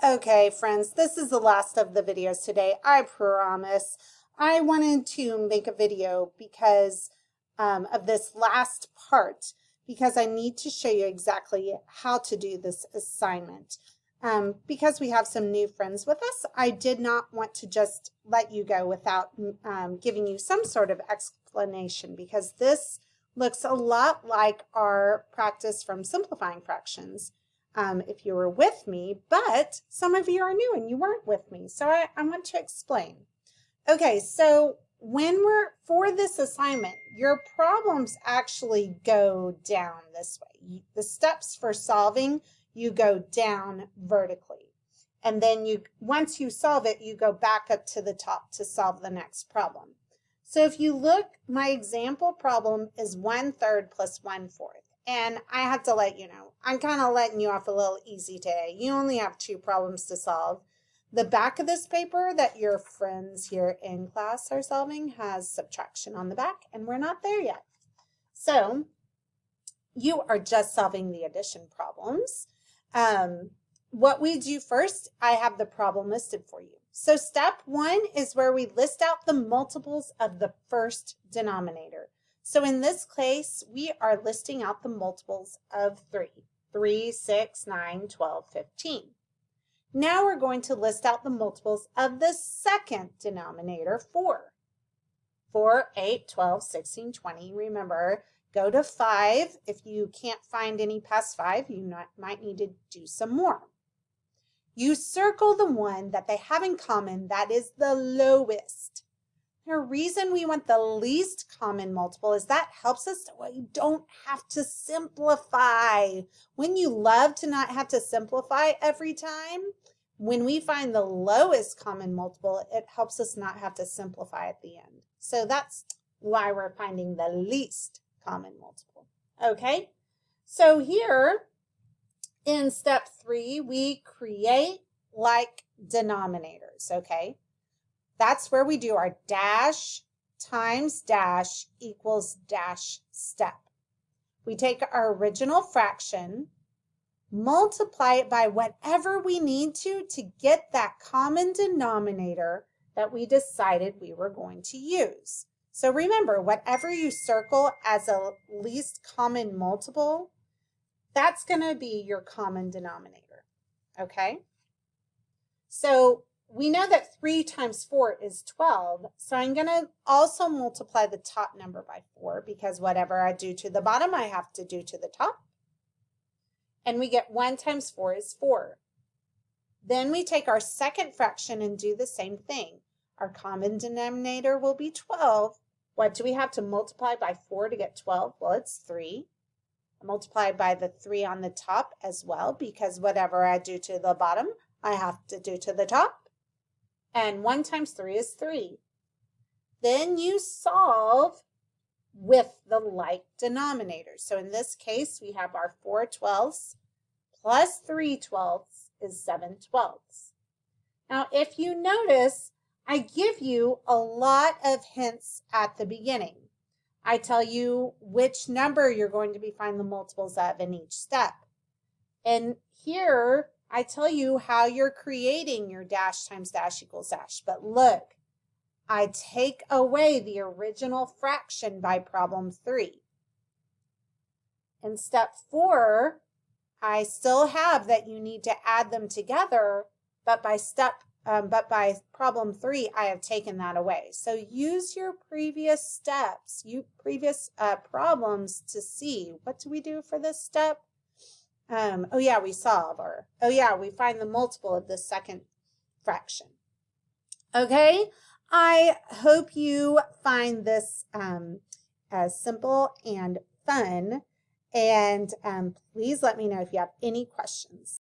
Okay, friends, this is the last of the videos today. I promise. I wanted to make a video because of this last part, because I need to show you exactly how to do this assignment. Because we have some new friends with us, I did not want to just let you go without giving you some sort of explanation, because this looks a lot like our practice from simplifying fractions. If you were with me, but some of you are new and you weren't with me. So I want to explain. Okay, so for this assignment, your problems actually go down this way. The steps for solving, you go down vertically. And then once you solve it, you go back up to the top to solve the next problem. So if you look, my example problem is 1/3 plus 1/4. And I have to let you know, I'm kind of letting you off a little easy today. You only have 2 problems to solve. The back of this paper that your friends here in class are solving has subtraction on the back, and we're not there yet. So you are just solving the addition problems. What we do first, I have the problem listed for you. So step 1 is where we list out the multiples of the first denominator. So in this case, we are listing out the multiples of 3. 3, 6, 9, 12, 15. Now we're going to list out the multiples of the second denominator, 4. 4, 8, 12, 16, 20. Remember, go to 5. If you can't find any past 5, you might need to do some more. You circle the one that they have in common that is the lowest. The reason we want the least common multiple is that helps us so you don't have to simplify. When you love to not have to simplify every time, when we find the lowest common multiple, it helps us not have to simplify at the end. So that's why we're finding the least common multiple. Okay, so here in step 3, we create like denominators, okay? That's where we do our dash times dash equals dash step. We take our original fraction, multiply it by whatever we need to get that common denominator that we decided we were going to use. So remember, whatever you circle as a least common multiple, that's going to be your common denominator, okay? So we know that 3 times 4 is 12, so I'm going to also multiply the top number by 4, because whatever I do to the bottom, I have to do to the top. And we get 1 times 4 is 4. Then we take our second fraction and do the same thing. Our common denominator will be 12. What do we have to multiply by 4 to get 12? Well, it's 3. Multiply by the 3 on the top as well, because whatever I do to the bottom, I have to do to the top. And 1 times 3 is 3. Then you solve with the like denominators. So in this case, we have our 4/12 plus 3/12 is 7/12. Now, if you notice, I give you a lot of hints at the beginning. I tell you which number you're going to be finding the multiples of in each step. And here, I tell you how you're creating your dash times dash equals dash. But look, I take away the original fraction by problem 3. In step 4, I still have that you need to add them together, but by problem 3, I have taken that away. So use your previous steps, previous problems to see, what do we do for this step? Oh yeah, we solve, or oh yeah, we find the multiple of the second fraction. Okay, I hope you find this as simple and fun, and please let me know if you have any questions.